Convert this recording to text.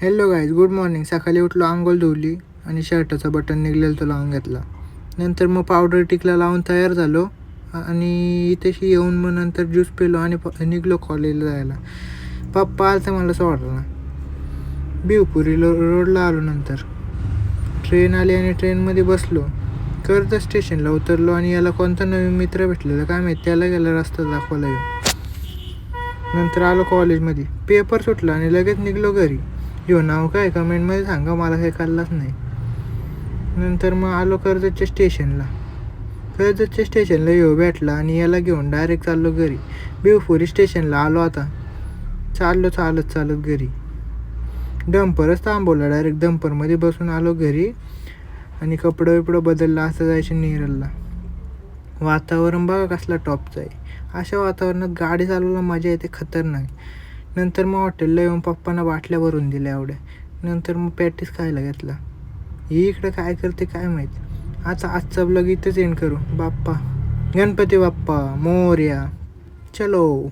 Hello guys, good morning. सकाळी उठलो, अंघोळ धुवली आणि शर्टाचा बटन निघलेला तो लावून घेतला. नंतर मग पावडर टिकला लावून तयार झालो आणि इथेशी येऊन मग नंतर ज्यूस पिलो आणि निघलो कॉलेजला जायला. पप्पा आलं तर मला सोडला. भिवपुरी रोडला आलो. नंतर ट्रेन आली आणि ट्रेनमध्ये बसलो. कर्जत स्टेशनला उतरलो आणि याला कोणता नवीन मित्र भेटलेला काय माहीत, त्याला गेला रस्ता दाखवायला येऊ. नंतर आलो कॉलेजमध्ये, पेपर सुटला आणि लगेच निघलो घरी. यो नाव काय कमेंटमध्ये सांगा, मला काही कळलंच नाही. नंतर मग आलो कर्जतच्या स्टेशनला यो भेटला आणि याला घेऊन डायरेक्ट चाललो घरी. भिवपुरी स्टेशनला आलो. आता चाललो चालत घरी. डंपरच थांबवला, डायरेक्ट डंपरमध्ये बसून आलो घरी आणि कपडं बदलला. असं जायचं नेरलला. वातावरण बघा कसला टॉपचं आहे. अशा वातावरणात गाडी चालवायला मजा येते खतरनाक. नंतर मग हॉटेलला येऊन पप्पांना बाटल्या भरून दिल्या एवढ्या. नंतर मग पॅटीस खायला घेतला. ही इकडं काय करते काय माहीत. आजचा ब्लॉग इथंच एंड करू. गणपती बाप्पा मोरया. चलो.